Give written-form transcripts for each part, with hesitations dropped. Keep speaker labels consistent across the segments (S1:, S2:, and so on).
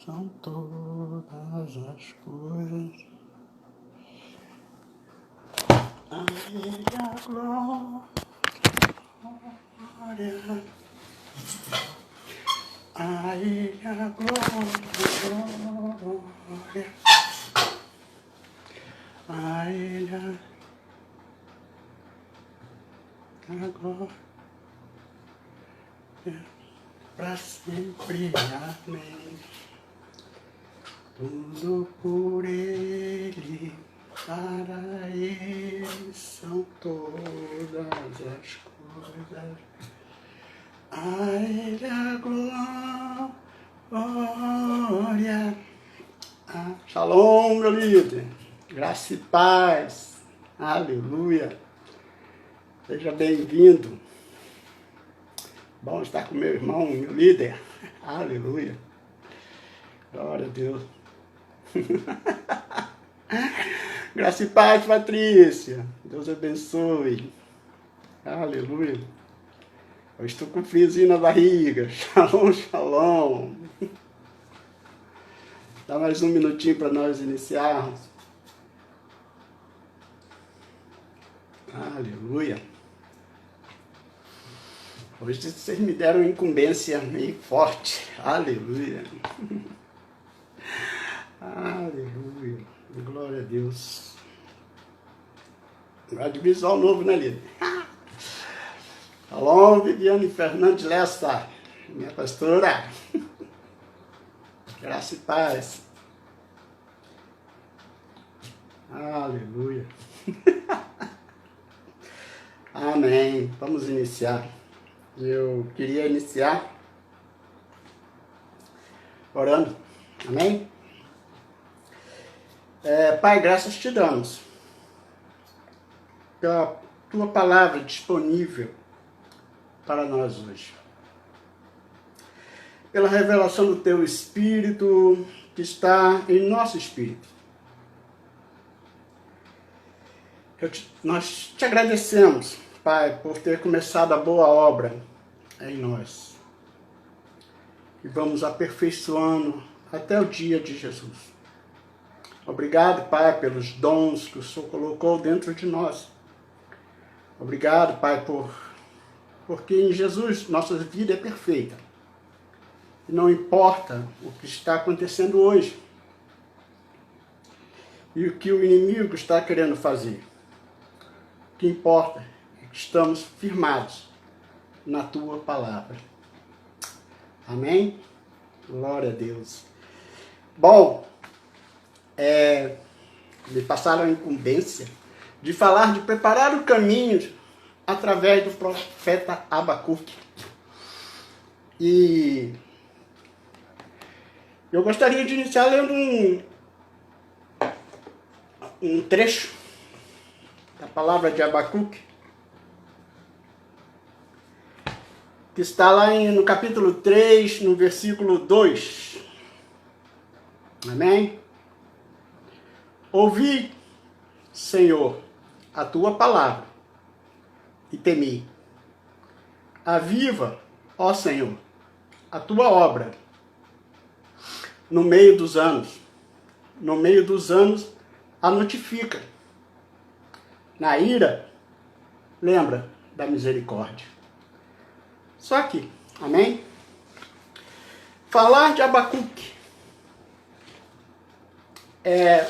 S1: são todas as coisas. A Ele a glória, a Ele a glória, a Ele a glória, para sempre, amém. Tudo por Ele, para Ele são todas as coisas. A Ele a glória. Shalom, meu líder. Graça e paz. Aleluia. Seja bem-vindo. Bom estar com meu irmão, meu líder. Aleluia. Glória a Deus. Graça e paz, Patrícia. Deus abençoe. Aleluia. Eu estou com friozinho na barriga. Shalom, shalom. Dá mais um minutinho para nós iniciarmos. Aleluia. Hoje vocês me deram incumbência meio forte. Aleluia. Aleluia. Glória a Deus. Agora de visual novo, né, líder? Shalom, Viviane Fernandes Lessa, minha pastora. Graça e paz. Aleluia. Amém. Vamos iniciar. Eu queria iniciar orando. Amém? Pai, graças te damos pela tua palavra disponível para nós hoje. Pela revelação do teu Espírito que está em nosso Espírito. Nós te agradecemos, Pai, por ter começado a boa obra em nós. E vamos aperfeiçoando até o dia de Jesus. Obrigado, Pai, pelos dons que o Senhor colocou dentro de nós. Obrigado, Pai, porque em Jesus nossa vida é perfeita. E não importa o que está acontecendo hoje. E o que o inimigo está querendo fazer. O que importa é que estamos firmados na tua palavra. Amém? Glória a Deus. Bom, me passaram a incumbência de falar, de preparar o caminho através do profeta Abacuque. E eu gostaria de iniciar lendo um trecho da palavra de Abacuque, que está lá no capítulo 3, no versículo 2. Amém? Ouvi, Senhor, a tua palavra e temi. Aviva, ó Senhor, a tua obra no meio dos anos. No meio dos anos a notifica. Na ira, lembra da misericórdia. Só que, amém? Falar de Abacuque é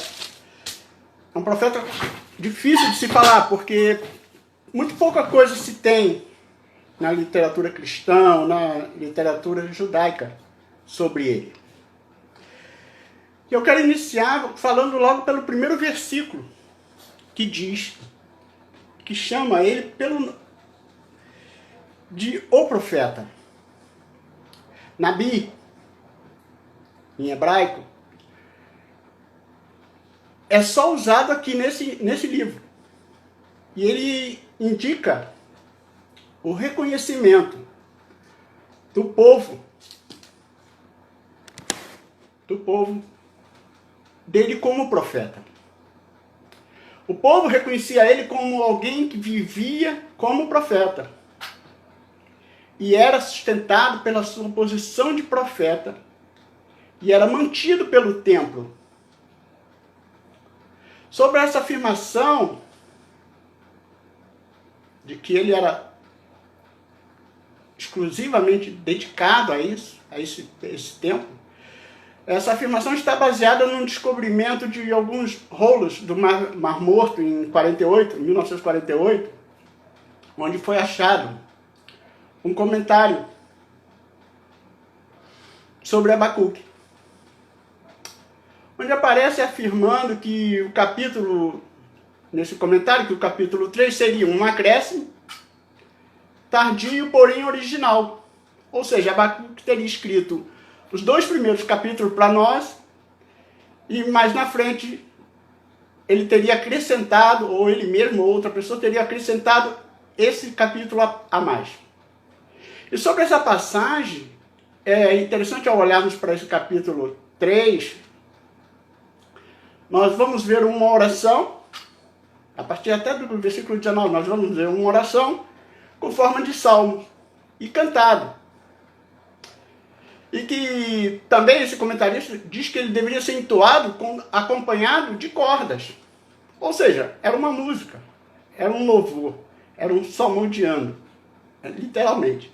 S1: um profeta difícil de se falar, porque muito pouca coisa se tem na literatura cristã, na literatura judaica sobre ele. E eu quero iniciar falando logo pelo primeiro versículo, que diz, que chama ele de o profeta. Nabi, em hebraico, é só usado aqui nesse livro. E ele indica o reconhecimento do povo dele como profeta. O povo reconhecia ele como alguém que vivia como profeta. E era sustentado pela sua posição de profeta e era mantido pelo templo. Sobre essa afirmação de que ele era exclusivamente dedicado a isso, a esse templo, essa afirmação está baseada no descobrimento de alguns rolos do Mar Morto em 1948, onde foi achado um comentário sobre Abacuque, onde aparece afirmando que o capítulo, nesse comentário, que o capítulo 3 seria um acréscimo, tardio, porém original. Ou seja, Abacuque teria escrito os 2 primeiros capítulos para nós, e mais na frente ele teria acrescentado, ou ele mesmo ou outra pessoa teria acrescentado esse capítulo a mais. E sobre essa passagem, é interessante ao olharmos para esse capítulo 3, nós vamos ver uma oração, a partir até do versículo 19, nós vamos ver uma oração com forma de salmo e cantado. E que também esse comentarista diz que ele deveria ser entoado acompanhado de cordas. Ou seja, era uma música, era um louvor, era um salmodiando, literalmente.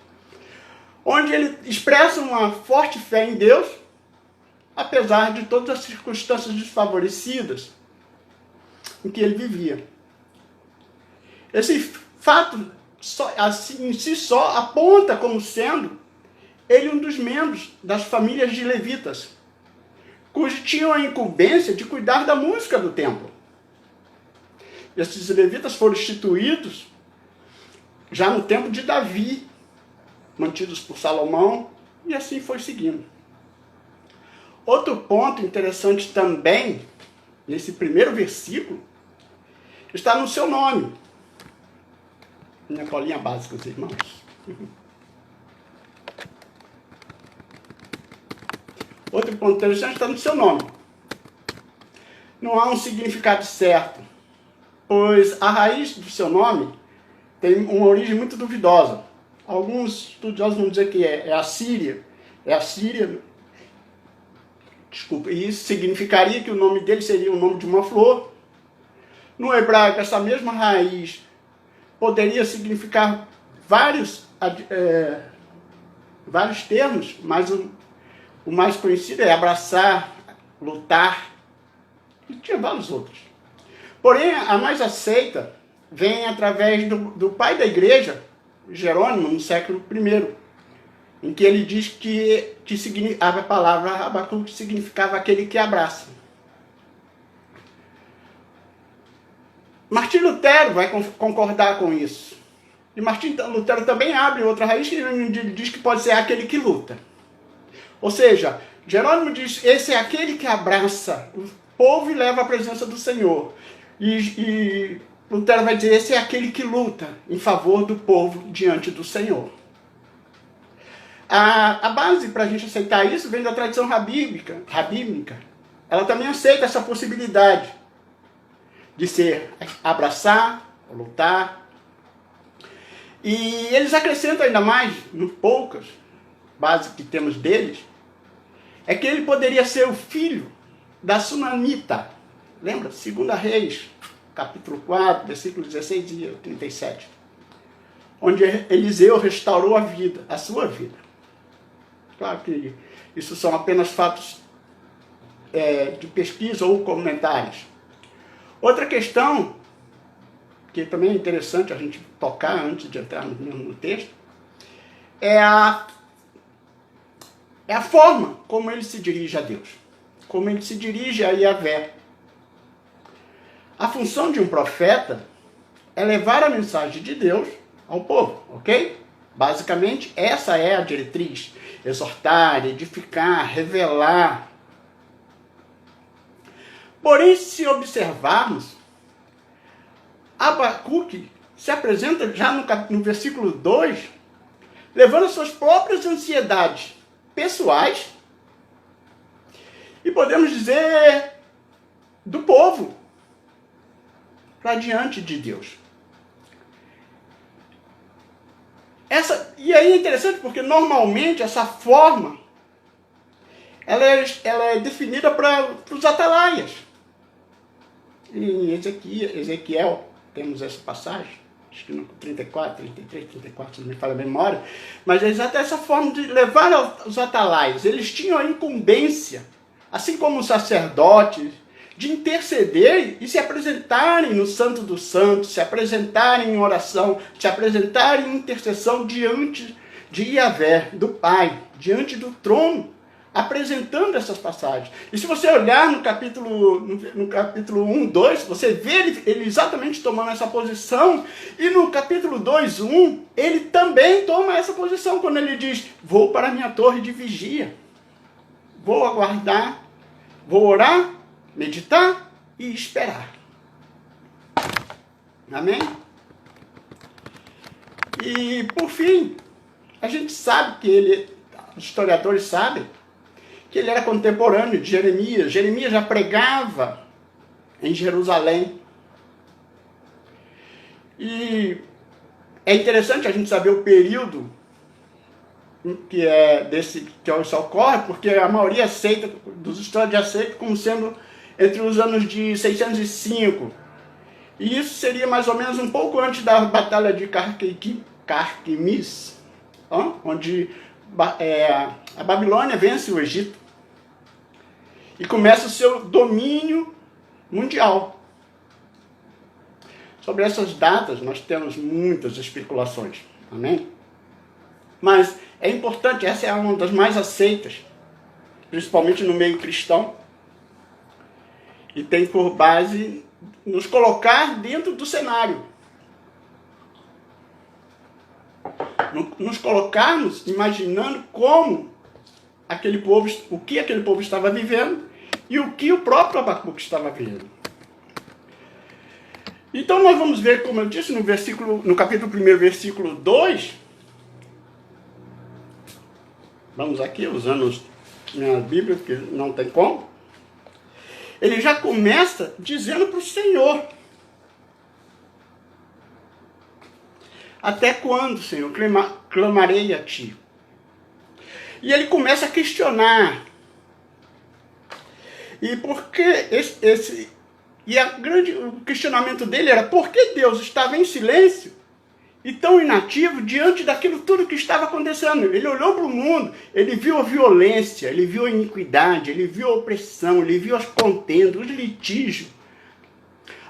S1: Onde ele expressa uma forte fé em Deus, apesar de todas as circunstâncias desfavorecidas em que ele vivia. Esse fato assim, em si só aponta como sendo ele um dos membros das famílias de levitas, cujos tinham a incumbência de cuidar da música do templo. Esses levitas foram instituídos já no tempo de Davi, mantidos por Salomão, e assim foi seguindo. Outro ponto interessante também, nesse primeiro versículo, está no seu nome. Minha colinha básica, os irmãos. Outro ponto interessante está no seu nome. Não há um significado certo, pois a raiz do seu nome tem uma origem muito duvidosa. Alguns estudiosos vão dizer que é Assíria. É Assíria. Desculpa, e isso significaria que o nome dele seria o nome de uma flor. No hebraico, essa mesma raiz poderia significar vários termos, mas o mais conhecido é abraçar, lutar, e tinha vários outros. Porém, a mais aceita vem através do pai da igreja, Jerônimo, no século I, em que ele diz que a palavra Abacuque significava aquele que abraça. Martim Lutero vai concordar com isso. E Martim Lutero também abre outra raiz que ele diz que pode ser aquele que luta. Ou seja, Jerônimo diz, esse é aquele que abraça o povo e leva a presença do Senhor. E Lutero vai dizer, esse é aquele que luta em favor do povo diante do Senhor. A base para a gente aceitar isso vem da tradição rabínica. Ela também aceita essa possibilidade de ser abraçar, lutar. E eles acrescentam ainda mais, no poucas bases que temos deles, é que ele poderia ser o filho da Sunamita. Lembra? 2 Reis, capítulo 4, versículos 16 e 37. Onde Eliseu restaurou a sua vida. Claro que isso são apenas fatos de pesquisa ou comentários. Outra questão, que também é interessante a gente tocar antes de entrar no texto, é a forma como ele se dirige a Deus, como ele se dirige a Yahvé. A função de um profeta é levar a mensagem de Deus ao povo, ok? Basicamente, essa é a diretriz: exortar, edificar, revelar. Porém, se observarmos, Abacuque se apresenta já no versículo 2, levando as suas próprias ansiedades pessoais e podemos dizer do povo para diante de Deus. E aí é interessante porque normalmente essa forma ela é definida para os atalaias. Em Ezequiel, temos essa passagem, acho que no 34, 33, 34, se não me falha a memória, mas é exatamente essa forma de levar os atalaias. Eles tinham a incumbência, assim como os sacerdotes, de interceder e se apresentarem no Santo dos Santos, se apresentarem em oração, se apresentarem em intercessão diante de Yahvé, do Pai, diante do trono, apresentando essas passagens. E se você olhar no capítulo 1, 2, você vê ele exatamente tomando essa posição, e no capítulo 2, 1, ele também toma essa posição, quando ele diz, vou para a minha torre de vigia, vou aguardar, vou orar, meditar e esperar. Amém? E, por fim, a gente sabe que os historiadores sabem, que ele era contemporâneo de Jeremias. Jeremias já pregava em Jerusalém. E é interessante a gente saber o período que isso ocorre, porque a maioria dos historiadores aceita como sendo entre os anos de 605. E isso seria mais ou menos um pouco antes da Batalha de Carquemis, onde a Babilônia vence o Egito e começa o seu domínio mundial. Sobre essas datas nós temos muitas especulações, amém? Mas é importante, essa é uma das mais aceitas, principalmente no meio cristão, e tem por base nos colocar dentro do cenário. Nos colocarmos imaginando como o que aquele povo estava vivendo e o que o próprio Abacuque estava vivendo. Então nós vamos ver, como eu disse, no capítulo 1, versículo 2, vamos aqui, usando minha Bíblia, porque não tem como, ele já começa dizendo para o Senhor, até quando, Senhor, clamarei a Ti? E ele começa a questionar. E porque o questionamento dele era por que Deus estava em silêncio e tão inativo diante daquilo tudo que estava acontecendo. Ele olhou para o mundo, ele viu a violência, ele viu a iniquidade, ele viu a opressão, ele viu as contendas, os litígios.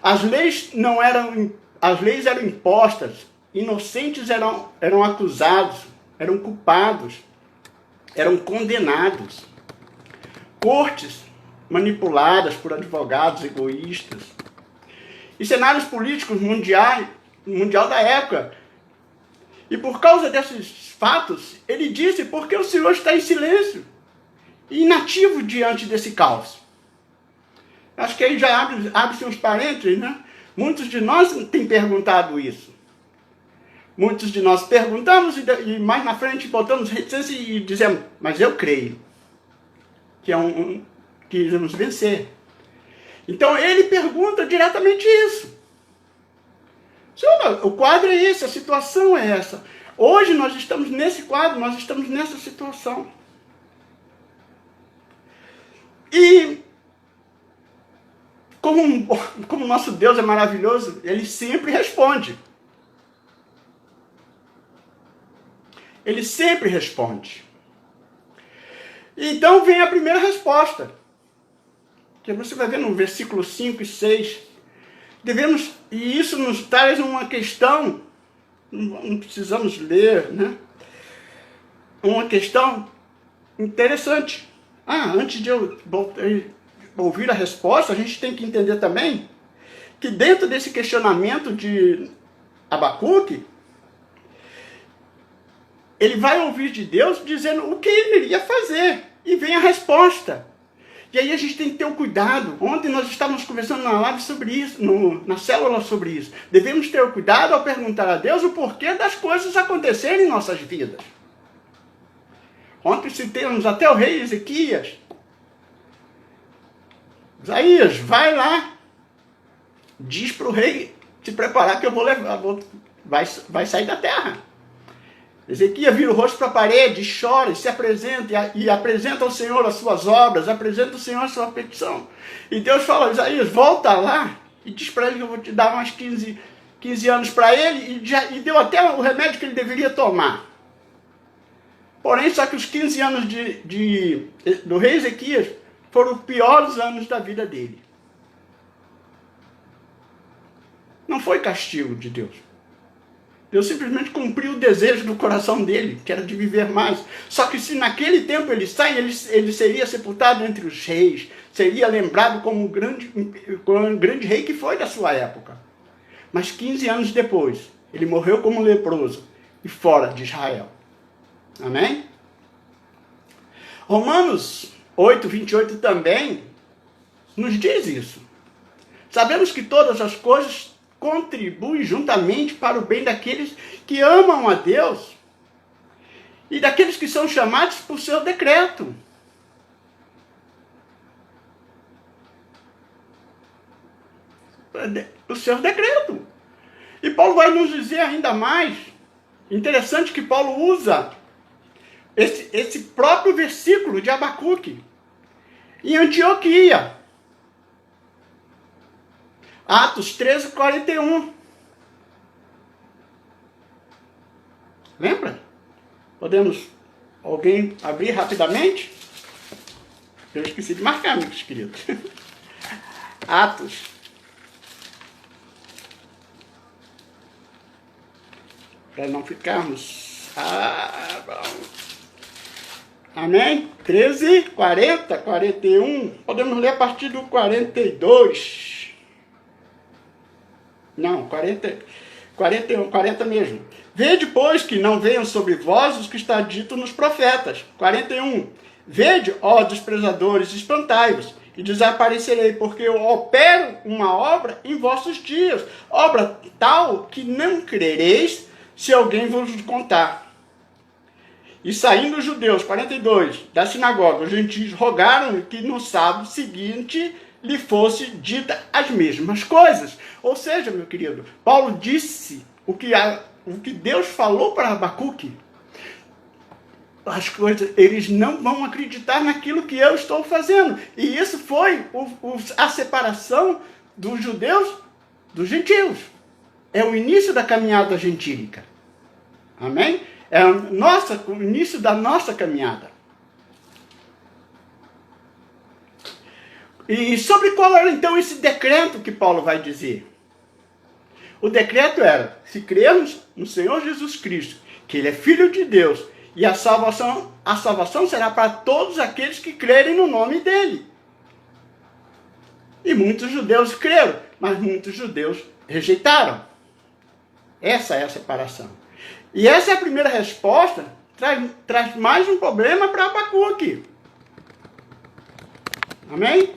S1: As leis eram impostas, inocentes eram acusados, eram culpados, eram condenados. Cortes manipuladas por advogados egoístas. E cenários políticos mundial da época. E por causa desses fatos, ele disse, por que o Senhor está em silêncio e inativo diante desse caos? Acho que aí já abre-se uns parênteses, né? Muitos de nós têm perguntado isso. Muitos de nós perguntamos e mais na frente botamos reticência e dizemos, mas eu creio que que iremos vencer. Então ele pergunta diretamente isso. Senhor, o quadro é esse, a situação é essa. Hoje nós estamos nesse quadro, nós estamos nessa situação. E como nosso Deus é maravilhoso, ele sempre responde. Ele sempre responde. Então vem a primeira resposta. Que você vai ver no versículo 5 e 6. E isso nos traz uma questão, não precisamos ler, né? Uma questão interessante. Antes de eu ouvir a resposta, a gente tem que entender também que dentro desse questionamento de Abacuque, ele vai ouvir de Deus dizendo o que ele iria fazer. E vem a resposta. E aí a gente tem que ter o cuidado. Ontem nós estávamos conversando na live sobre isso, na célula sobre isso. Devemos ter o cuidado ao perguntar a Deus o porquê das coisas acontecerem em nossas vidas. Ontem citamos até o rei Ezequias. Isaías, vai lá. Diz para o rei se preparar que eu vou levar. Vai sair da terra. Ezequias vira o rosto para a parede, e chora, e se apresenta, e apresenta ao Senhor as suas obras, apresenta ao Senhor a sua petição. E Deus fala, Isaías, volta lá, e diz para ele que eu vou te dar mais 15 anos para ele, e deu até o remédio que ele deveria tomar. Porém, só que os 15 anos do rei Ezequias foram os piores anos da vida dele. Não foi castigo de Deus. Deus simplesmente cumpriu o desejo do coração dele, que era de viver mais. Só que se naquele tempo ele sai, ele seria sepultado entre os reis, seria lembrado como o grande rei que foi da sua época. Mas 15 anos depois, ele morreu como leproso e fora de Israel. Amém? Romanos 8, 28 também nos diz isso. Sabemos que todas as coisas contribuem juntamente para o bem daqueles que amam a Deus e daqueles que são chamados por seu decreto. O seu decreto. E Paulo vai nos dizer ainda mais. Interessante que Paulo usa esse próprio versículo de Abacuque em Antioquia. Atos 13, 41. Lembra? Podemos alguém abrir rapidamente? Eu esqueci de marcar, meus queridos. Atos. Para não ficarmos... bom. Amém? 13, 40, 41. Podemos ler a partir do 42. Não, 40 mesmo. Vede, pois, que não venham sobre vós os que está dito nos profetas. 41. Vede, ó desprezadores, espantai-vos, e desaparecerei, porque eu opero uma obra em vossos dias, obra tal que não crereis se alguém vos contar. E saindo os judeus, 42, da sinagoga, os gentios rogaram que no sábado seguinte lhe fosse dita as mesmas coisas. Ou seja, meu querido, Paulo disse o que Deus falou para Abacuque. As coisas, eles não vão acreditar naquilo que eu estou fazendo. E isso foi a separação dos judeus dos gentios. É o início da caminhada gentílica. Amém? É o início da nossa caminhada. E sobre qual era então esse decreto que Paulo vai dizer? O decreto era, se crermos no Senhor Jesus Cristo, que Ele é Filho de Deus, e a salvação será para todos aqueles que crerem no nome dEle. E muitos judeus creram, mas muitos judeus rejeitaram. Essa é a separação. E essa é a primeira resposta, traz mais um problema para Abacuque. Amém?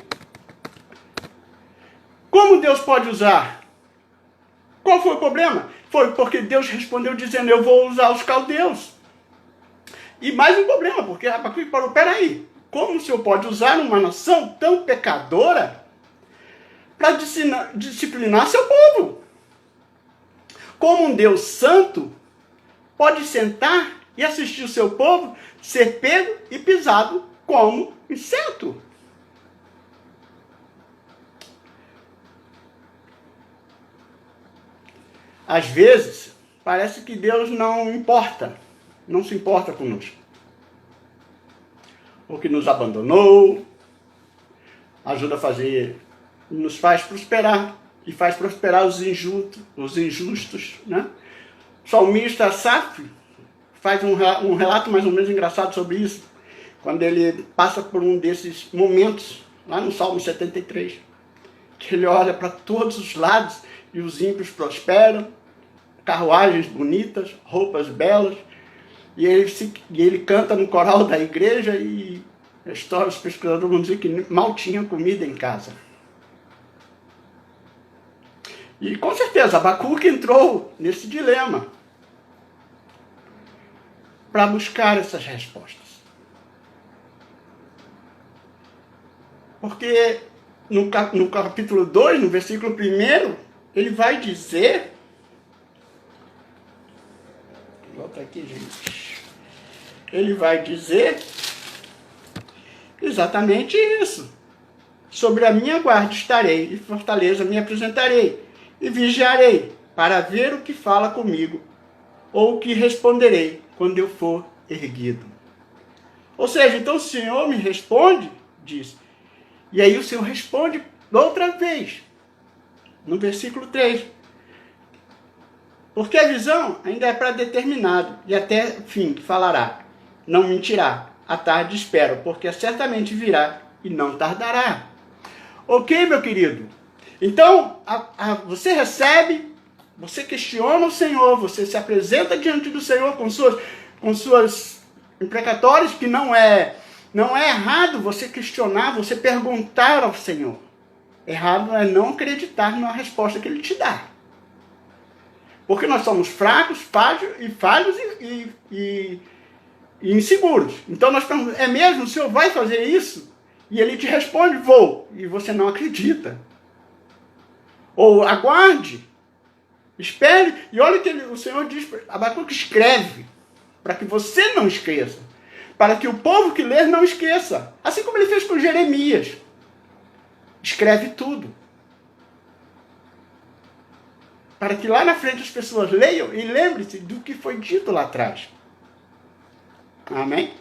S1: Como Deus pode usar? Qual foi o problema? Foi porque Deus respondeu dizendo, eu vou usar os caldeus. E mais um problema, porque Abacuque parou, peraí, como o Senhor pode usar uma nação tão pecadora para disciplinar seu povo? Como um Deus santo pode sentar e assistir o seu povo ser pego e pisado como inseto? Às vezes, parece que Deus não se importa conosco. Ou que nos abandonou, nos faz prosperar, e faz prosperar os injustos, né? O salmista Asaf faz um relato mais ou menos engraçado sobre isso, quando ele passa por um desses momentos, lá no Salmo 73, que ele olha para todos os lados e os ímpios prosperam, carruagens bonitas, roupas belas, e ele canta no coral da igreja e a história, os pesquisadores vão dizer que mal tinha comida em casa. E com certeza Abacuque entrou nesse dilema para buscar essas respostas. Porque no capítulo 2, no versículo 1, ele vai dizer... Volta aqui, gente. ele vai dizer exatamente isso. Sobre a minha guarda estarei, e fortaleza me apresentarei, e vigiarei, para ver o que fala comigo, ou o que responderei, quando eu for erguido. Ou seja, então o Senhor me responde, diz, e aí o Senhor responde outra vez, no versículo 3. Porque a visão ainda é para determinado, e até fim falará, não mentirá, à tarde espero, porque certamente virá e não tardará. Ok, meu querido? Então, você recebe, você questiona o Senhor, você se apresenta diante do Senhor com suas imprecatórias, que não é errado você questionar, você perguntar ao Senhor. Errado é não acreditar na resposta que Ele te dá. Porque nós somos fracos, falhos e inseguros. Então nós perguntamos, é mesmo? O Senhor vai fazer isso? E Ele te responde, vou. E você não acredita. Ou aguarde, espere. E olha o que o Senhor diz, Abacuque escreve, para que você não esqueça. Para que o povo que lê não esqueça. Assim como Ele fez com Jeremias. Escreve tudo. Para que lá na frente as pessoas leiam e lembrem-se do que foi dito lá atrás. Amém?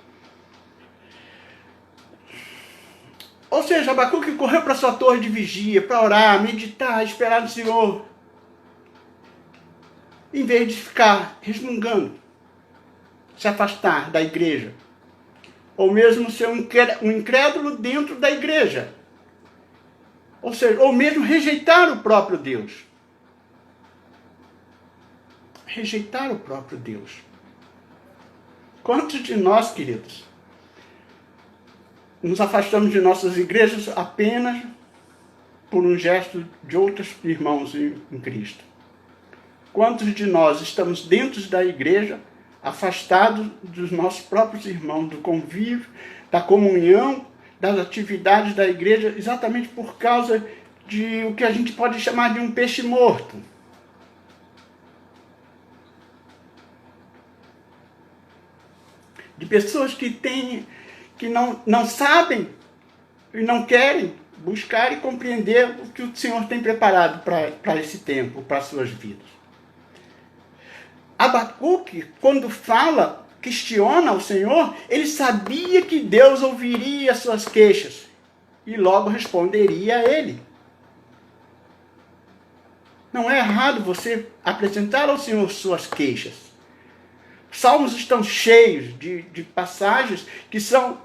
S1: Ou seja, Abacuque correu para sua torre de vigia, para orar, meditar, esperar no Senhor. Em vez de ficar resmungando, se afastar da igreja. Ou mesmo ser um incrédulo dentro da igreja. Ou seja, ou mesmo rejeitar o próprio Deus. Rejeitar o próprio Deus. Quantos de nós, queridos, nos afastamos de nossas igrejas apenas por um gesto de outros irmãos em Cristo? Quantos de nós estamos dentro da igreja, afastados dos nossos próprios irmãos, do convívio, da comunhão, das atividades da igreja, exatamente por causa de o que a gente pode chamar de um peixe morto? De pessoas que não sabem e não querem buscar e compreender o que o Senhor tem preparado para esse tempo, para as suas vidas. Abacuque, quando fala, questiona o Senhor, ele sabia que Deus ouviria as suas queixas e logo responderia a ele. Não é errado você apresentar ao Senhor suas queixas. Salmos estão cheios de passagens que são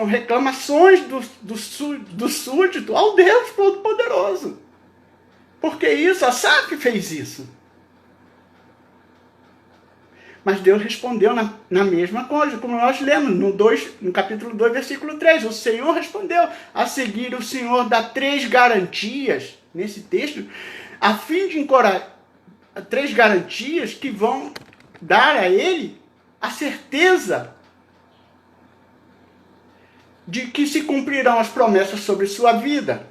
S1: reclamações do súdito ao Deus Todo-Poderoso. Porque isso, Asaf fez isso. Mas Deus respondeu na mesma coisa, como nós lemos no capítulo 2, versículo 3. O Senhor respondeu. A seguir, o Senhor dá 3 garantias nesse texto, a fim de encorajar 3 garantias que vão dar a ele a certeza de que se cumprirão as promessas sobre sua vida.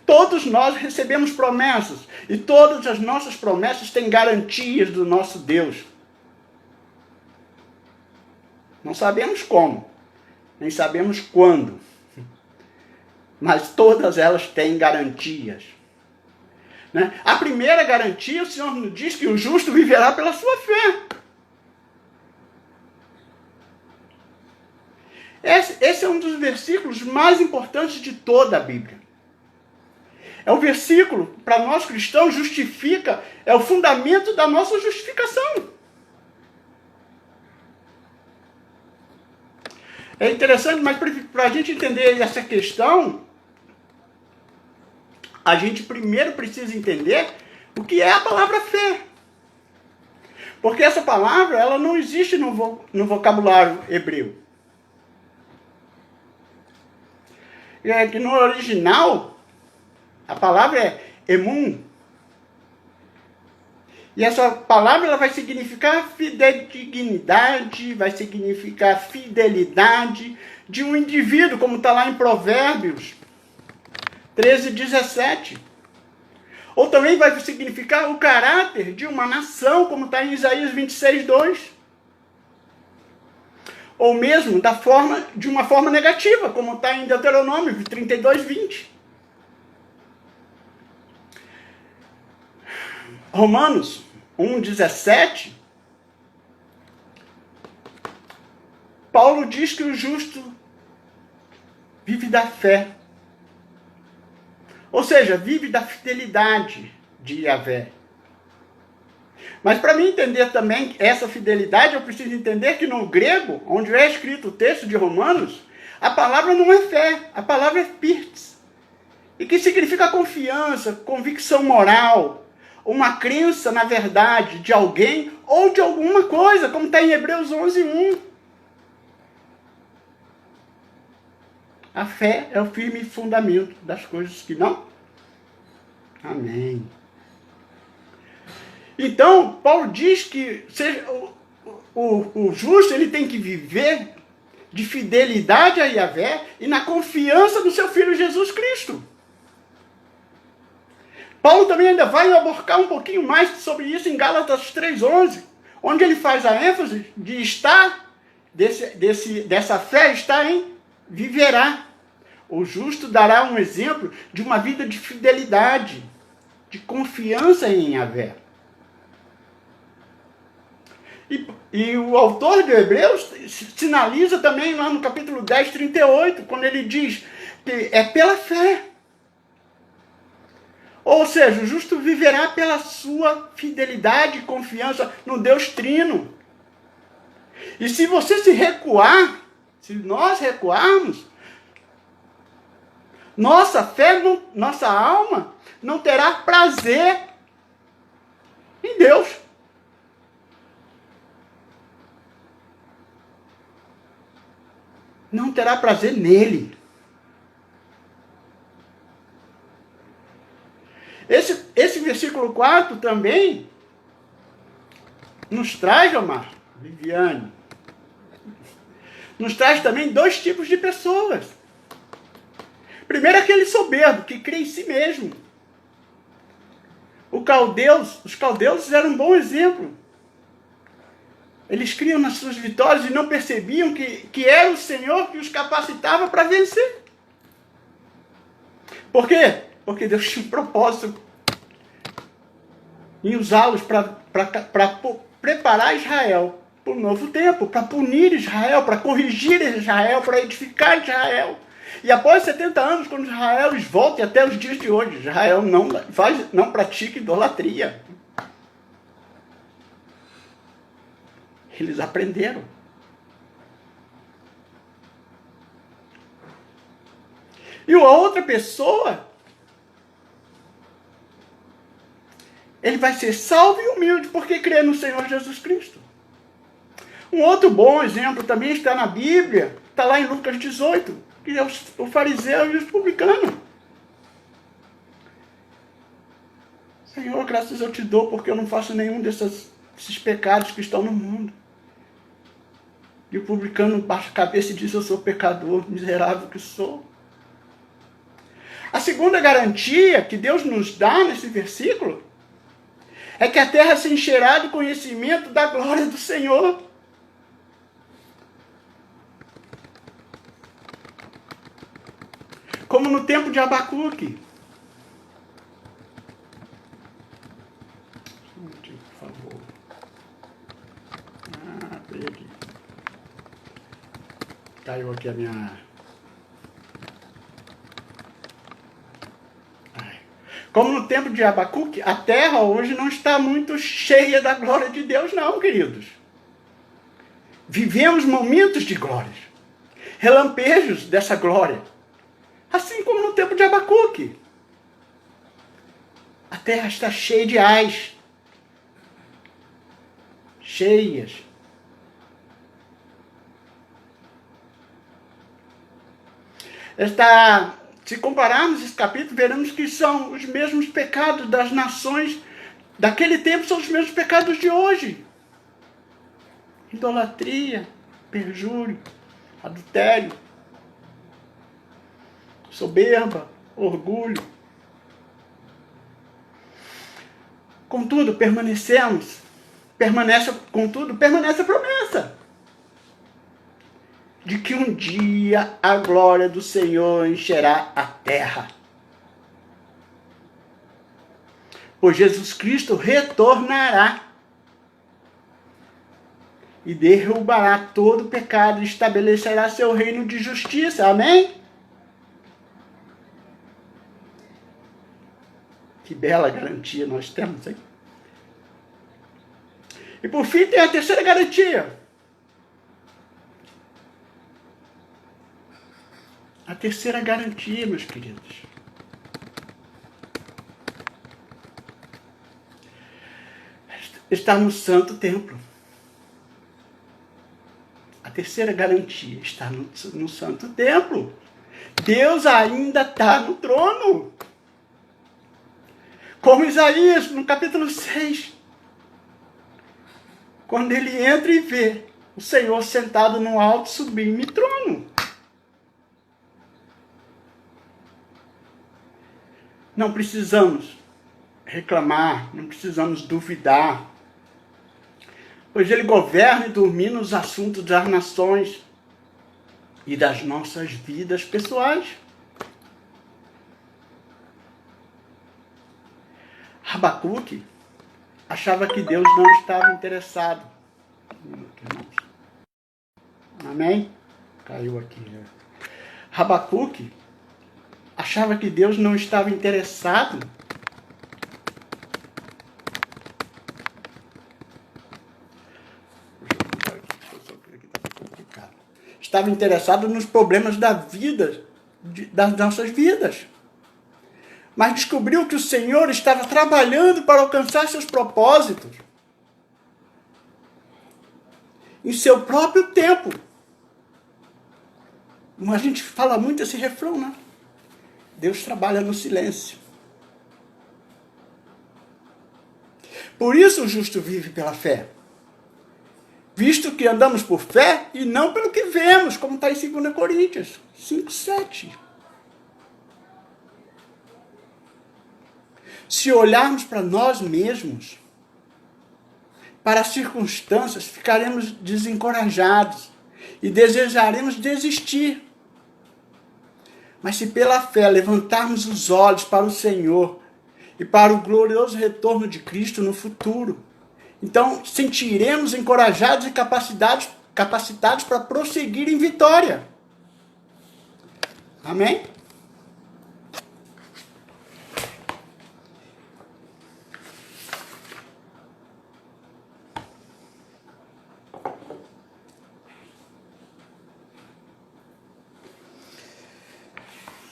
S1: Todos nós recebemos promessas, e todas as nossas promessas têm garantias do nosso Deus. Não sabemos como, nem sabemos quando, mas todas elas têm garantias. Né? A primeira garantia, o Senhor nos diz que o justo viverá pela sua fé. Esse é um dos versículos mais importantes de toda a Bíblia. É o versículo, para nós cristãos, é o fundamento da nossa justificação. É interessante, mas para a gente entender essa questão, a gente primeiro precisa entender o que é a palavra fé. Porque essa palavra, ela não existe no vocabulário hebreu. É que no original, a palavra é emun. E essa palavra ela vai significar fidedignidade, vai significar fidelidade de um indivíduo, como está lá em Provérbios 13:17. Ou também vai significar o caráter de uma nação, como está em Isaías 26:2. ou mesmo de uma forma negativa, como está em Deuteronômio 32:20. Romanos 1:17, Paulo diz que o justo vive da fé. Ou seja, vive da fidelidade de Yahvé. Mas para mim entender também essa fidelidade, eu preciso entender que no grego, onde é escrito o texto de Romanos, a palavra não é fé, a palavra é pirtes. E que significa confiança, convicção moral, uma crença na verdade de alguém ou de alguma coisa, como está em Hebreus 11:1. A fé é o firme fundamento das coisas que não. Amém. Então, Paulo diz que o justo ele tem que viver de fidelidade a Yahvé e na confiança do seu Filho Jesus Cristo. Paulo também ainda vai aborcar um pouquinho mais sobre isso em Gálatas 3:11, onde ele faz a ênfase de estar, dessa fé está em viverá. O justo dará um exemplo de uma vida de fidelidade, de confiança em Yahvé. E o autor de Hebreus sinaliza também lá no capítulo 10:38, quando ele diz que é pela fé. Ou seja, o justo viverá pela sua fidelidade e confiança no Deus Trino. E se você se recuar, se nós recuarmos, nossa fé, nossa alma não terá prazer em Deus. Não terá prazer nele. Esse versículo 4 também nos traz, Omar, Viviane, nos traz também dois tipos de pessoas. Primeiro, aquele soberbo que crê em si mesmo. Os caldeus eram um bom exemplo. Eles criam nas suas vitórias e não percebiam que era o Senhor que os capacitava para vencer. Por quê? Porque Deus tinha um propósito em usá-los para preparar Israel para um novo tempo, para punir Israel, para corrigir Israel, para edificar Israel. E após 70 anos, quando Israel volta e até os dias de hoje, Israel não pratica idolatria. Eles aprenderam. E a outra pessoa, ele vai ser salvo e humilde porque crê no Senhor Jesus Cristo. Um outro bom exemplo também está na Bíblia, está lá em Lucas 18, que é o fariseu e os publicanos. Senhor, graças eu te dou porque eu não faço nenhum desses pecados que estão no mundo. E o publicano baixa a cabeça e diz, eu sou pecador, miserável que sou. A segunda garantia que Deus nos dá nesse versículo é que a terra se encherá do conhecimento da glória do Senhor. Como no tempo de Abacuque. Por favor. Peguei. Caiu aqui a minha... Como no tempo de Abacuque, a terra hoje não está muito cheia da glória de Deus, não, queridos. Vivemos momentos de glória, relampejos dessa glória. Assim como no tempo de Abacuque. A terra está cheia de ais. Cheias. Se compararmos esse capítulo, veremos que são os mesmos pecados das nações daquele tempo, são os mesmos pecados de hoje. Idolatria, perjúrio, adultério, soberba, orgulho. Contudo, permanece a promessa. de que um dia a glória do Senhor encherá a terra. Pois Jesus Cristo retornará e derrubará todo o pecado e estabelecerá seu reino de justiça. Amém? Que bela garantia nós temos, hein? E por fim tem a terceira garantia. A terceira garantia, meus queridos. Está no Santo Templo. A terceira garantia está no Santo Templo. Deus ainda está no trono. Como Isaías, no capítulo 6. Quando ele entra e vê o Senhor sentado no alto sublime trono. Não precisamos reclamar, não precisamos duvidar, pois ele governa e domina os assuntos das nações e das nossas vidas pessoais. Abacuque achava que Deus não estava interessado. Amém? Caiu aqui. Abacuque achava que Deus não estava interessado estava interessado nos problemas da vida, das nossas vidas. Mas descobriu que o Senhor estava trabalhando para alcançar seus propósitos em seu próprio tempo. A gente fala muito esse refrão, né? Deus trabalha no silêncio. Por isso o justo vive pela fé. Visto que andamos por fé e não pelo que vemos, como está em 2 Coríntios 5:7. Se olharmos para nós mesmos, para as circunstâncias, ficaremos desencorajados e desejaremos desistir. Mas se pela fé levantarmos os olhos para o Senhor e para o glorioso retorno de Cristo no futuro, então sentiremos encorajados e capacitados para prosseguir em vitória. Amém?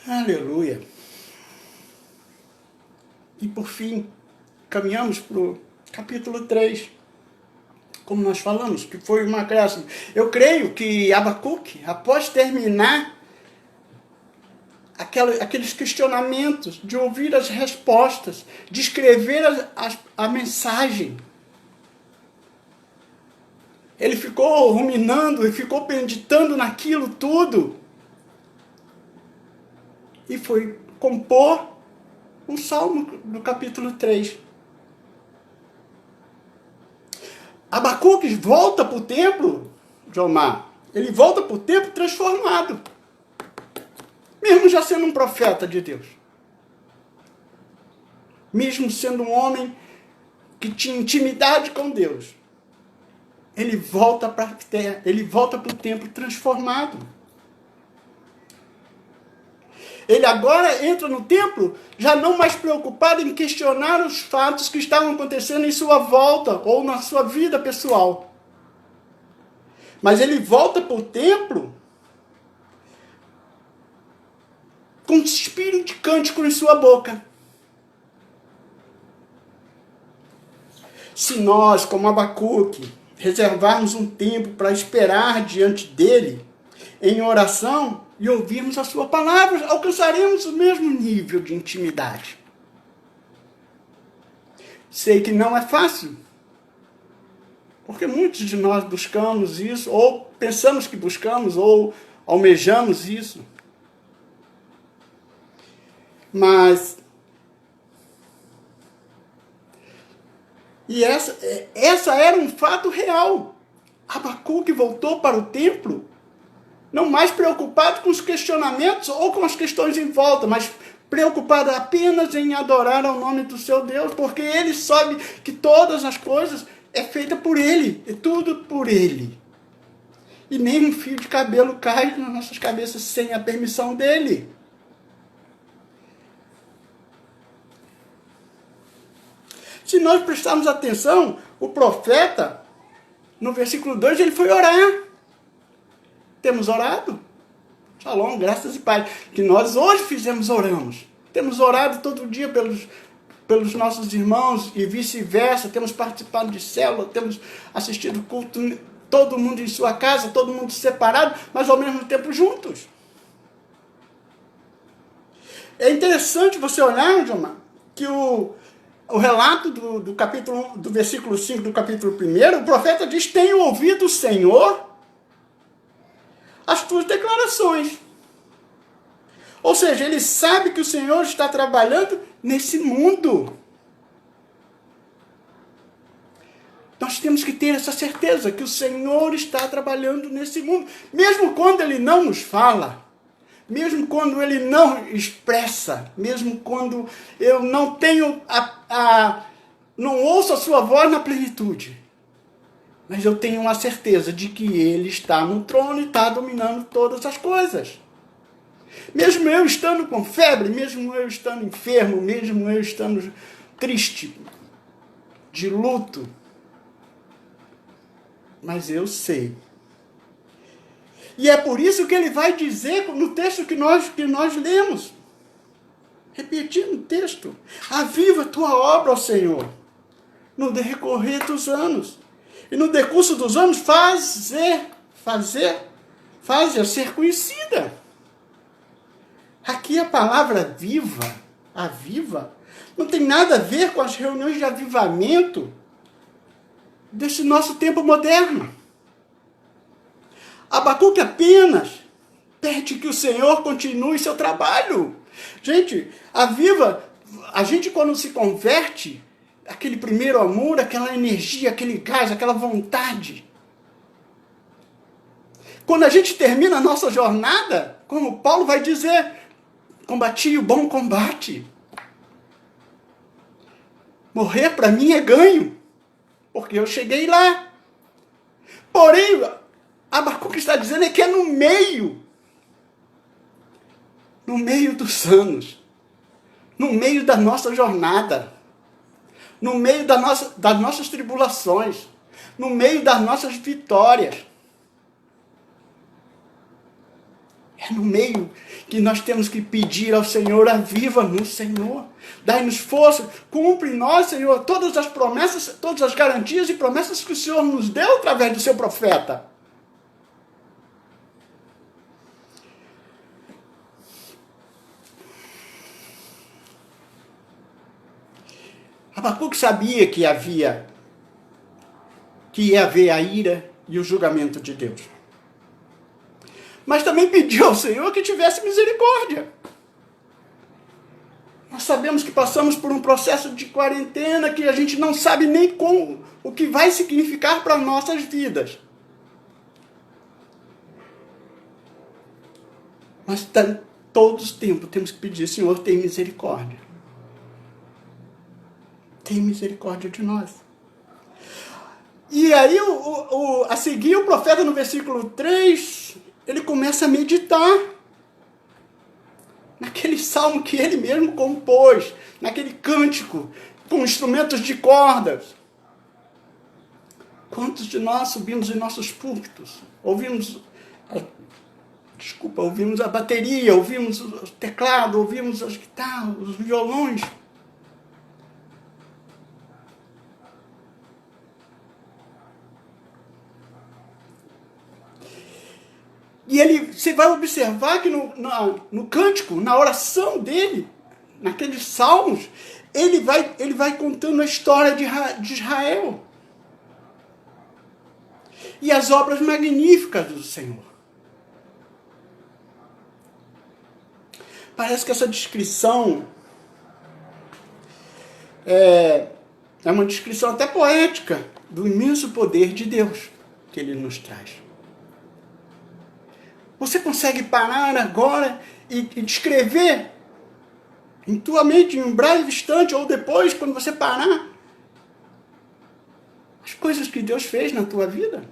S1: Aleluia. E por fim, caminhamos para o capítulo 3. Como nós falamos, que foi uma criação. Eu creio que Abacuque, após terminar aqueles questionamentos, de ouvir as respostas, de escrever a mensagem, ele ficou ruminando e ficou meditando naquilo tudo. E foi compor um salmo do capítulo 3. Abacuque volta para o templo, Jomar. Ele volta para o templo transformado. Mesmo já sendo um profeta de Deus. Mesmo sendo um homem que tinha intimidade com Deus. Ele volta para a terra, ele volta para o templo transformado. Ele agora entra no templo, já não mais preocupado em questionar os fatos que estavam acontecendo em sua volta ou na sua vida pessoal. Mas ele volta para o templo com um espírito de cântico em sua boca. Se nós, como Abacuque, reservarmos um tempo para esperar diante dele, em oração, e ouvirmos a sua palavra, alcançaremos o mesmo nível de intimidade. Sei que não é fácil, porque muitos de nós buscamos isso, ou pensamos que buscamos, ou almejamos isso. Mas, e essa era um fato real. Abacuque voltou para o templo Não mais preocupado com os questionamentos ou com as questões em volta, mas preocupado apenas em adorar ao nome do seu Deus, porque ele sabe que todas as coisas é feita por ele, é tudo por ele. E nem um fio de cabelo cai nas nossas cabeças sem a permissão dele. Se nós prestarmos atenção, o profeta, no versículo 2, ele foi orar. Temos orado? Shalom, graças e paz. Que nós hoje oramos. Temos orado todo dia pelos nossos irmãos e vice-versa. Temos participado de célula, temos assistido culto, todo mundo em sua casa, todo mundo separado, mas ao mesmo tempo juntos. É interessante você olhar, Jomar, que o relato do capítulo, do versículo 5 do capítulo 1, o profeta diz: tenho ouvido, Senhor, as tuas declarações. Ou seja, ele sabe que o Senhor está trabalhando nesse mundo. Nós temos que ter essa certeza que o Senhor está trabalhando nesse mundo. Mesmo quando ele não nos fala, mesmo quando ele não expressa, mesmo quando eu não tenho não ouço a sua voz na plenitude. Mas eu tenho uma certeza de que ele está no trono e está dominando todas as coisas. Mesmo eu estando com febre, mesmo eu estando enfermo, mesmo eu estando triste, de luto, mas eu sei. E é por isso que ele vai dizer no texto que nós lemos, repetindo o texto: aviva a tua obra, ó Senhor, no decorrer dos anos. E no decurso dos anos, faz-a ser conhecida. Aqui a palavra viva, aviva, não tem nada a ver com as reuniões de avivamento desse nosso tempo moderno. Abacuque apenas pede que o Senhor continue seu trabalho. Gente, a gente quando se converte, aquele primeiro amor, aquela energia, aquele gás, aquela vontade. Quando a gente termina a nossa jornada, como Paulo vai dizer, combati o bom combate. Morrer para mim é ganho, porque eu cheguei lá. Porém, Abacuque está dizendo que é no meio dos anos, no meio da nossa jornada, no meio das nossas tribulações, no meio das nossas vitórias. É no meio que nós temos que pedir ao Senhor: aviva-nos, Senhor. Dai-nos força, cumpre em nós, Senhor, todas as promessas, todas as garantias e promessas que o Senhor nos deu através do seu profeta. Abacuque sabia que ia haver a ira e o julgamento de Deus. Mas também pediu ao Senhor que tivesse misericórdia. Nós sabemos que passamos por um processo de quarentena que a gente não sabe nem o que vai significar para nossas vidas. Mas todo o tempo temos que pedir: Senhor, tem misericórdia. Tem misericórdia de nós. E aí, a seguir, o profeta no versículo 3, ele começa a meditar naquele salmo que ele mesmo compôs, naquele cântico com instrumentos de cordas. Quantos de nós subimos em nossos púlpitos, ouvimos a bateria, ouvimos o teclado, ouvimos as guitarras, os violões. E você vai observar que no cântico, na oração dele, naqueles salmos, ele vai contando a história de Israel. E as obras magníficas do Senhor. Parece que essa descrição é uma descrição até poética do imenso poder de Deus que ele nos traz. Você consegue parar agora e descrever em tua mente, em um breve instante, ou depois, quando você parar, as coisas que Deus fez na tua vida?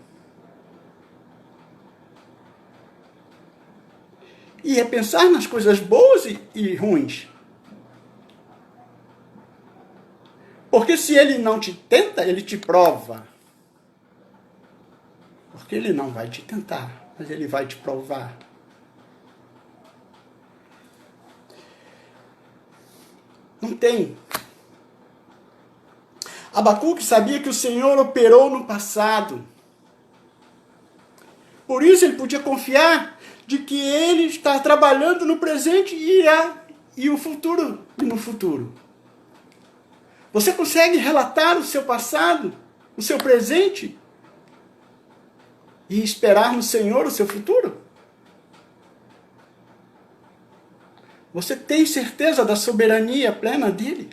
S1: E é pensar nas coisas boas e ruins. Porque se ele não te tenta, ele te prova. Porque ele não vai te tentar, mas ele vai te provar. Não tem. Abacuque sabia que o Senhor operou no passado. Por isso ele podia confiar de que ele está trabalhando no presente e o futuro e no futuro. Você consegue relatar o seu passado, o seu presente e esperar no Senhor o seu futuro? Você tem certeza da soberania plena dele?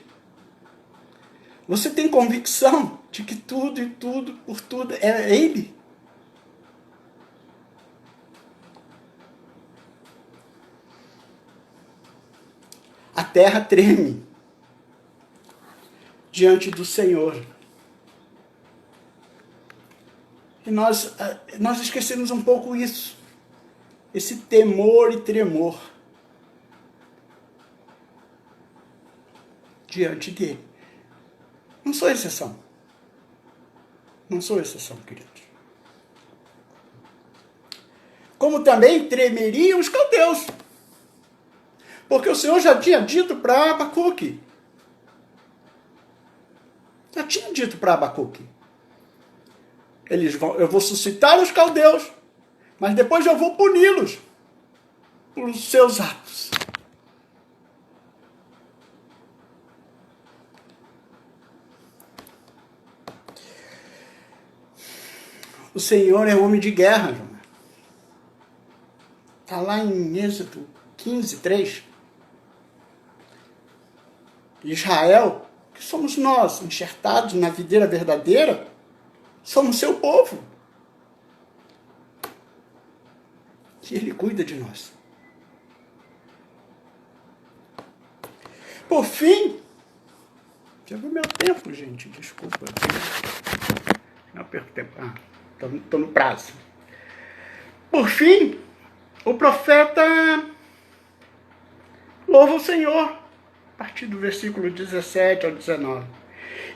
S1: Você tem convicção de que tudo e tudo, por tudo, é ele? A terra treme diante do Senhor. E nós esquecemos um pouco isso. Esse temor e tremor diante dele. Não sou exceção. Não sou exceção, queridos. Como também tremeriam os caldeus. Porque o Senhor já tinha dito para Abacuque. Já tinha dito para Abacuque. Eu vou suscitar os caldeus, mas depois eu vou puni-los pelos seus atos. O Senhor é homem de guerra, João. Está lá em Êxodo 15, 3. Israel, que somos nós, enxertados na videira verdadeira, somos seu povo. E ele cuida de nós. Por fim, já viu meu tempo, gente, desculpa. Não perco tempo. Estou no prazo. Por fim, o profeta louva o Senhor, a partir do versículo 17 ao 19.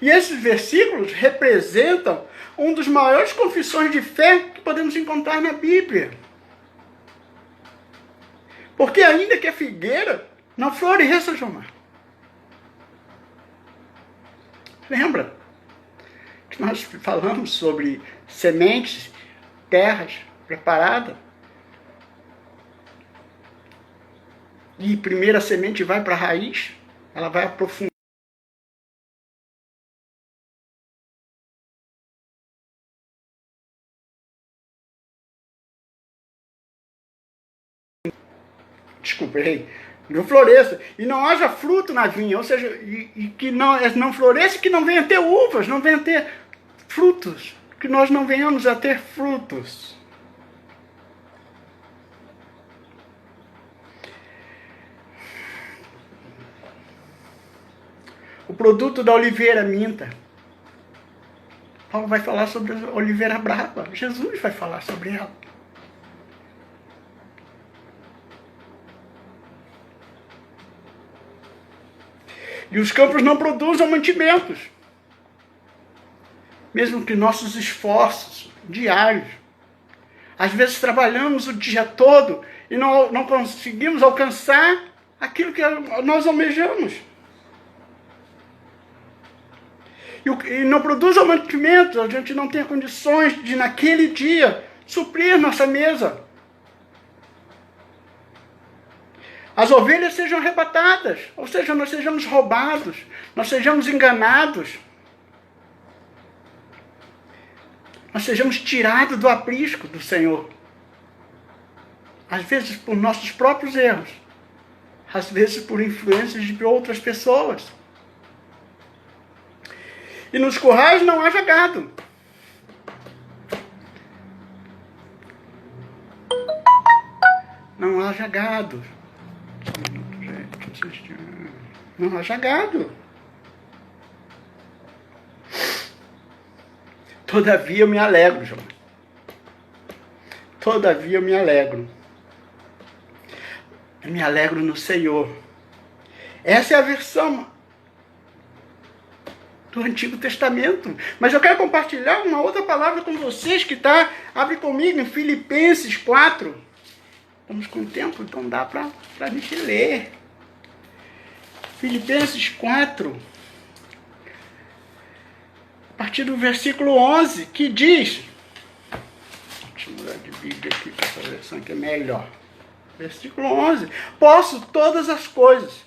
S1: E esses versículos representam um dos maiores confissões de fé que podemos encontrar na Bíblia. Porque ainda que a figueira não floresça, Jomar. Lembra que nós falamos sobre sementes, terras preparadas? E primeiro a semente vai para a raiz, ela vai aprofundar. Desculpa, errei. Não floresça. E não haja fruto na vinha, ou seja, e que não floresça, que não venha ter uvas, não venha ter frutos. Que nós não venhamos a ter frutos. O produto da oliveira minta. Paulo vai falar sobre a oliveira brava. Jesus vai falar sobre ela. E os campos não produzam mantimentos. Mesmo que nossos esforços diários. Às vezes trabalhamos o dia todo e não conseguimos alcançar aquilo que nós almejamos. E não produzam mantimentos, a gente não tem condições de, naquele dia, suprir nossa mesa. As ovelhas sejam arrebatadas, ou seja, nós sejamos roubados, nós sejamos enganados, nós sejamos tirados do aprisco do Senhor. Às vezes por nossos próprios erros, às vezes por influências de outras pessoas. E nos currais não haja gado. ajagados. Não, ajagado. Todavia eu me alegro, João. Todavia eu me alegro. Eu me alegro no Senhor. Essa é a versão do Antigo Testamento. Mas eu quero compartilhar uma outra palavra com vocês que está, abre comigo, em Filipenses 4. Estamos com tempo, então dá para a gente ler. Filipenses 4, a partir do versículo 11, que diz... Deixa eu mudar de Bíblia aqui, para essa versão aqui é melhor. Versículo 11. Posso todas as coisas.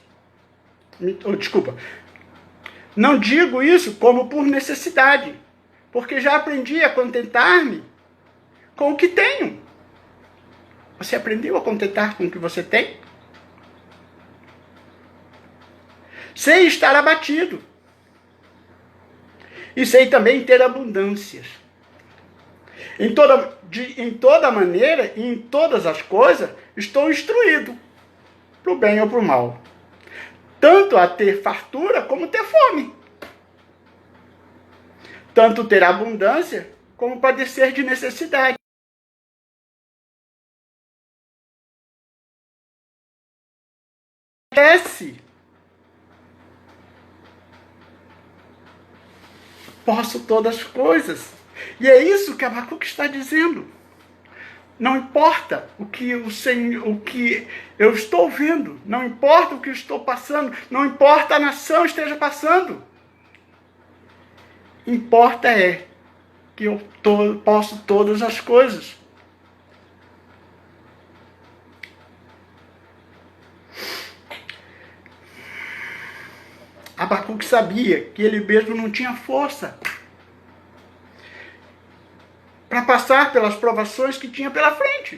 S1: Desculpa. Não digo isso como por necessidade, porque já aprendi a contentar-me com o que tenho. Você aprendeu a contentar com o que você tem? Sei estar abatido. E sei também ter abundâncias. Em toda maneira e em todas as coisas, estou instruído, para o bem ou para o mal. Tanto a ter fartura como ter fome. Tanto ter abundância como padecer de necessidade. Posso todas as coisas. E é isso que Abacuque está dizendo. Não importa o que eu estou vendo, não importa o que eu estou passando, não importa a nação esteja passando. Importa é que eu posso todas as coisas. Abacuque sabia que ele mesmo não tinha força para passar pelas provações que tinha pela frente.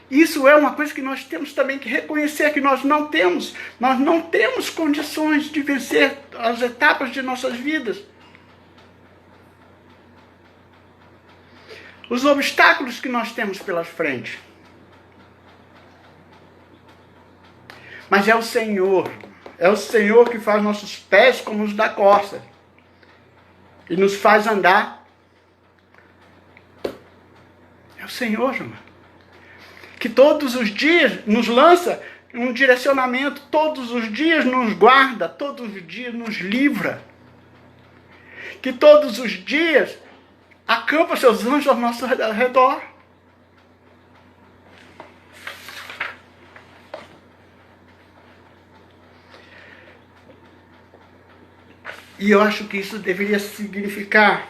S1: Isso é uma coisa que nós temos também que reconhecer, que nós não temos. Nós não temos condições de vencer as etapas de nossas vidas. Os obstáculos que nós temos pela frente. Mas é o Senhor que faz nossos pés como os da corça. E nos faz andar. É o Senhor, João. Que todos os dias nos lança um direcionamento, todos os dias nos guarda, todos os dias nos livra. Que todos os dias acampa seus anjos ao nosso redor. E eu acho que isso deveria significar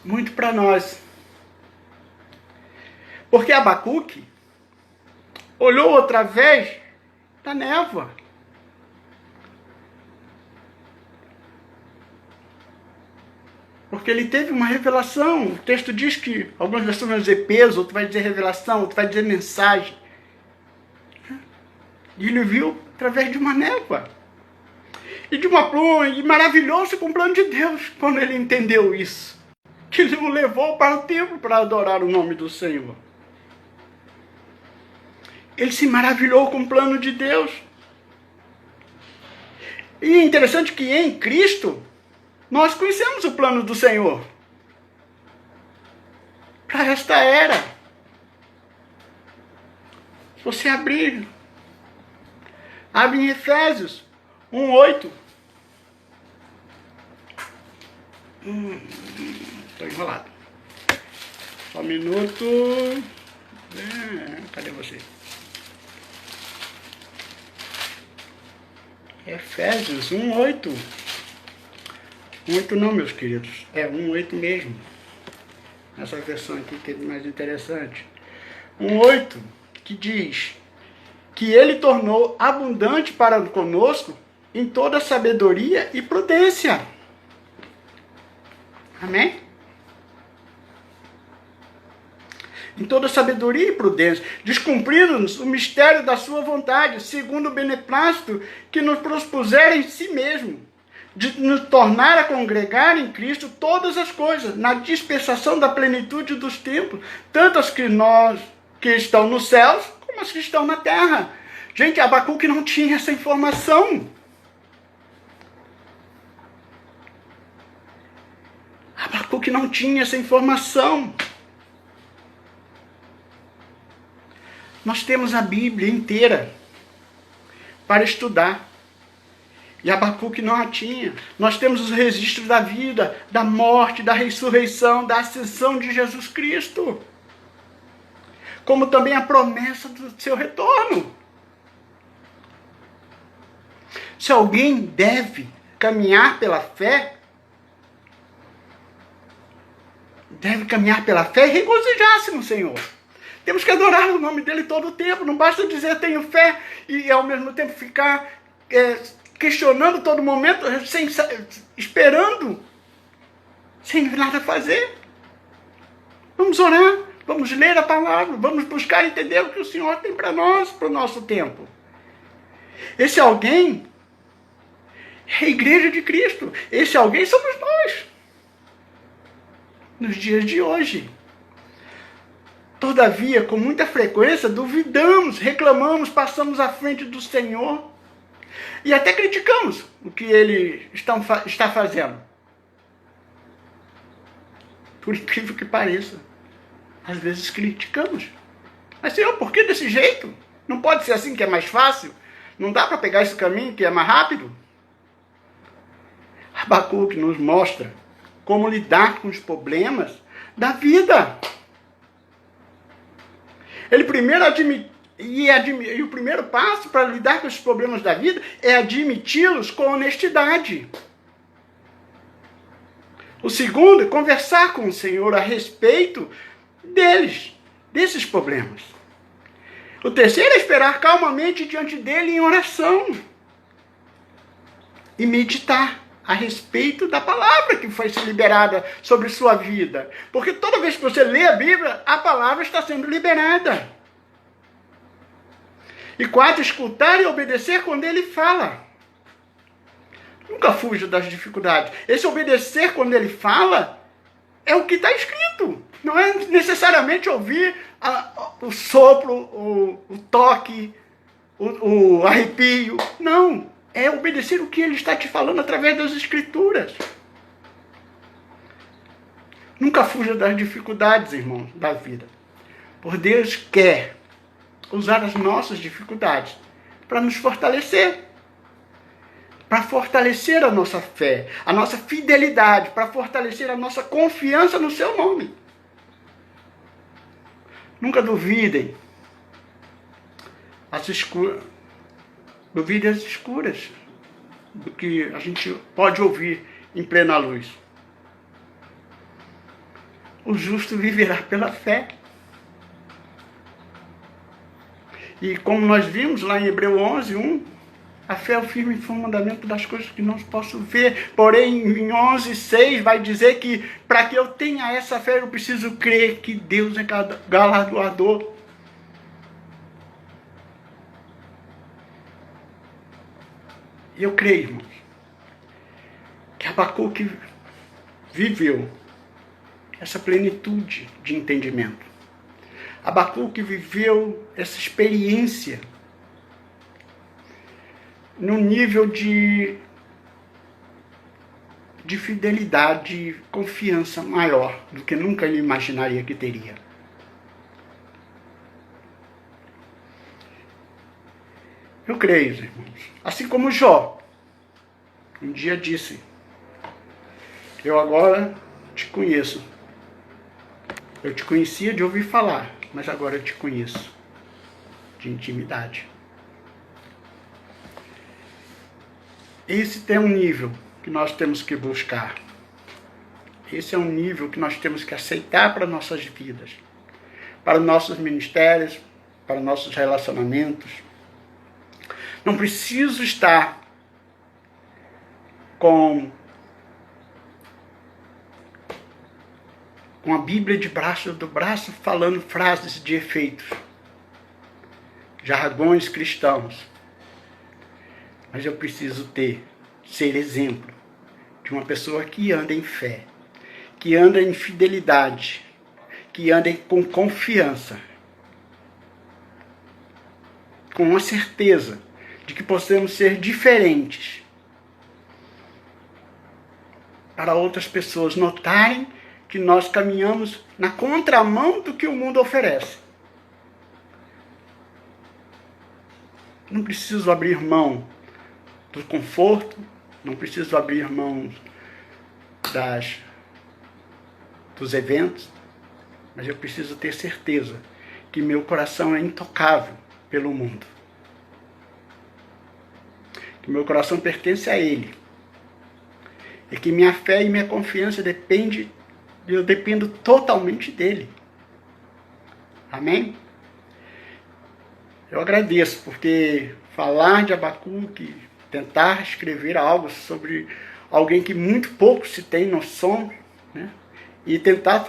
S1: muito para nós. Porque Abacuque olhou através da névoa. Porque ele teve uma revelação. O texto diz que, algumas versões vão dizer peso, outro vai dizer revelação, outro vai dizer mensagem. E ele viu através de uma névoa. E de uma pluma, e maravilhou-se com o plano de Deus, quando ele entendeu isso. Que ele o levou para o templo para adorar o nome do Senhor. Ele se maravilhou com o plano de Deus. E é interessante que em Cristo, nós conhecemos o plano do Senhor. Para esta era. Se você abre em Efésios 1:8. Estou enrolado. Só um minuto. Cadê você? Efésios 1:8. 1:8 não, meus queridos. É 1:8 mesmo. Essa versão aqui que é mais interessante. 1:8, que diz que ele tornou abundante para conosco em toda sabedoria e prudência. Amém? Em toda sabedoria e prudência, descumprindo-nos o mistério da sua vontade, segundo o beneplácito que nos propuser em si mesmo, de nos tornar a congregar em Cristo todas as coisas, na dispensação da plenitude dos tempos, tanto as que estão nos céus, como as que estão na terra. Gente, Abacuque não tinha essa informação. Abacuque não tinha essa informação. Nós temos a Bíblia inteira para estudar. E Abacuque não a tinha. Nós temos os registros da vida, da morte, da ressurreição, da ascensão de Jesus Cristo. Como também a promessa do seu retorno. Se alguém deve caminhar pela fé, e regozijar-se no Senhor. Temos que adorar o nome dele todo o tempo. Não basta dizer tenho fé e ao mesmo tempo ficar questionando todo momento, esperando, sem nada fazer. Vamos orar, vamos ler a palavra, vamos buscar entender o que o Senhor tem para nós, para o nosso tempo. Esse alguém é a igreja de Cristo. Esse alguém somos nós, nos dias de hoje. Todavia, com muita frequência, duvidamos, reclamamos, passamos à frente do Senhor e até criticamos o que Ele está fazendo. Por incrível que pareça, às vezes criticamos. Mas, Senhor, por que desse jeito? Não pode ser assim que é mais fácil? Não dá para pegar esse caminho que é mais rápido? Abacuque nos mostra como lidar com os problemas da vida. Ele primeiro e o primeiro passo para lidar com os problemas da vida é admiti-los com honestidade. O segundo é conversar com o Senhor a respeito desses problemas. O terceiro é esperar calmamente diante dele em oração e meditar a respeito da palavra que foi liberada sobre sua vida. Porque toda vez que você lê a Bíblia, a palavra está sendo liberada. E quarto, escutar e obedecer quando ele fala. Nunca fuja das dificuldades. Esse obedecer quando ele fala é o que está escrito. Não é necessariamente ouvir o sopro, o toque, o arrepio. Não. É obedecer o que ele está te falando através das Escrituras. Nunca fuja das dificuldades, irmãos, da vida. Por Deus quer usar as nossas dificuldades para nos fortalecer. Para fortalecer a nossa fé, a nossa fidelidade, para fortalecer a nossa confiança no seu nome. Nunca duvidem Duvide as escuras do que a gente pode ouvir em plena luz. O justo viverá pela fé. E como nós vimos lá em Hebreus 11:1, a fé é o firme fundamento das coisas que não posso ver. Porém, em 11:6 vai dizer que para que eu tenha essa fé, eu preciso crer que Deus é galardoador. E eu creio, irmãos, que Abacuque viveu essa plenitude de entendimento. Abacuque viveu essa experiência num nível de fidelidade e confiança maior do que nunca ele imaginaria que teria. Eu creio, irmãos. Assim como Jó, um dia disse: eu agora te conheço. Eu te conhecia de ouvir falar, mas agora eu te conheço de intimidade. Esse é um nível que nós temos que buscar. Esse é um nível que nós temos que aceitar para nossas vidas, para nossos ministérios, para nossos relacionamentos. Não preciso estar com a Bíblia do braço falando frases de efeitos, jargões cristãos. Mas eu preciso ser exemplo de uma pessoa que anda em fé, que anda em fidelidade, que anda com confiança, com a certeza de que possamos ser diferentes, para outras pessoas notarem que nós caminhamos na contramão do que o mundo oferece. Não preciso abrir mão do conforto, não preciso abrir mão dos eventos, mas eu preciso ter certeza que meu coração é intocável pelo mundo. Que meu coração pertence a Ele. E que minha fé e minha confiança eu dependo totalmente dEle. Amém? Eu agradeço, porque falar de Abacuque, tentar escrever algo sobre alguém que muito pouco se tem noção, né? E tentar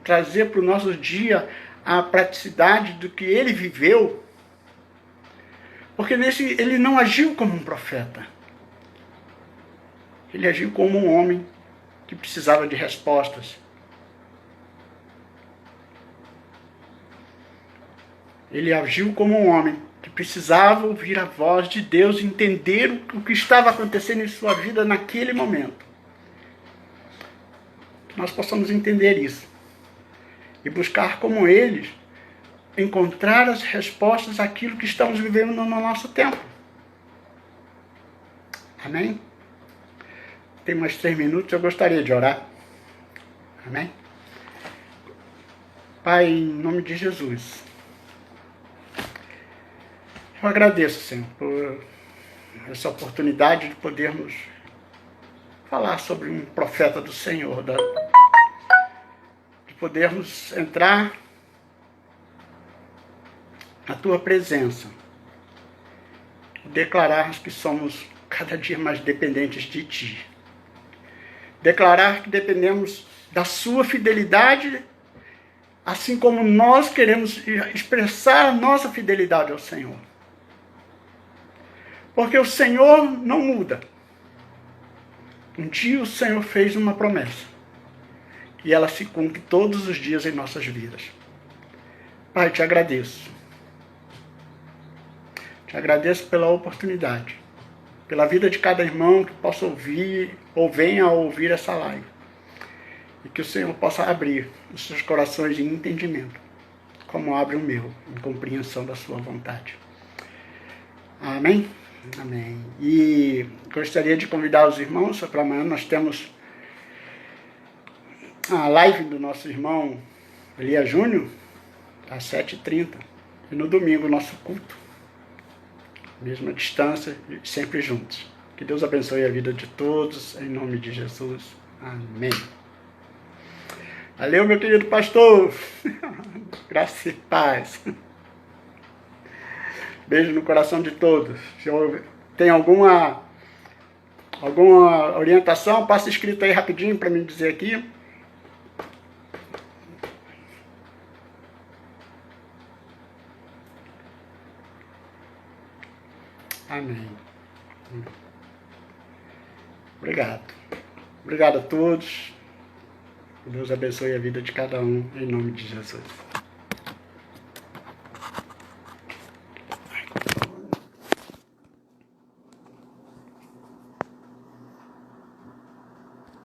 S1: trazer para o nosso dia a praticidade do que ele viveu, porque ele não agiu como um profeta. Ele agiu como um homem que precisava de respostas. Ele agiu como um homem que precisava ouvir a voz de Deus e entender o que estava acontecendo em sua vida naquele momento. Que nós possamos entender isso. E buscar como eles, encontrar as respostas àquilo que estamos vivendo no nosso tempo. Amém? Tem mais 3 minutos, eu gostaria de orar. Amém? Pai, em nome de Jesus, eu agradeço, Senhor, por essa oportunidade de podermos falar sobre um profeta do Senhor, de podermos entrar na Tua presença, declararmos que somos cada dia mais dependentes de Ti. Declarar que dependemos da Sua fidelidade, assim como nós queremos expressar a nossa fidelidade ao Senhor. Porque o Senhor não muda. Um dia o Senhor fez uma promessa, e ela se cumpre todos os dias em nossas vidas. Pai, te agradeço. Te agradeço pela oportunidade, pela vida de cada irmão que possa ouvir ou venha a ouvir essa live. E que o Senhor possa abrir os seus corações de entendimento, como abre o meu, em compreensão da sua vontade. Amém? Amém. E gostaria de convidar os irmãos, para amanhã nós temos a live do nosso irmão Elias Júnior, às 7h30. E no domingo, o nosso culto. Mesma distância, sempre juntos. Que Deus abençoe a vida de todos, em nome de Jesus. Amém. Valeu, meu querido pastor. Graça e paz. Beijo no coração de todos. Se tem alguma orientação, passa escrito aí rapidinho para me dizer aqui. Amém. Obrigado. Obrigado a todos. Deus abençoe a vida de cada um, em nome de Jesus.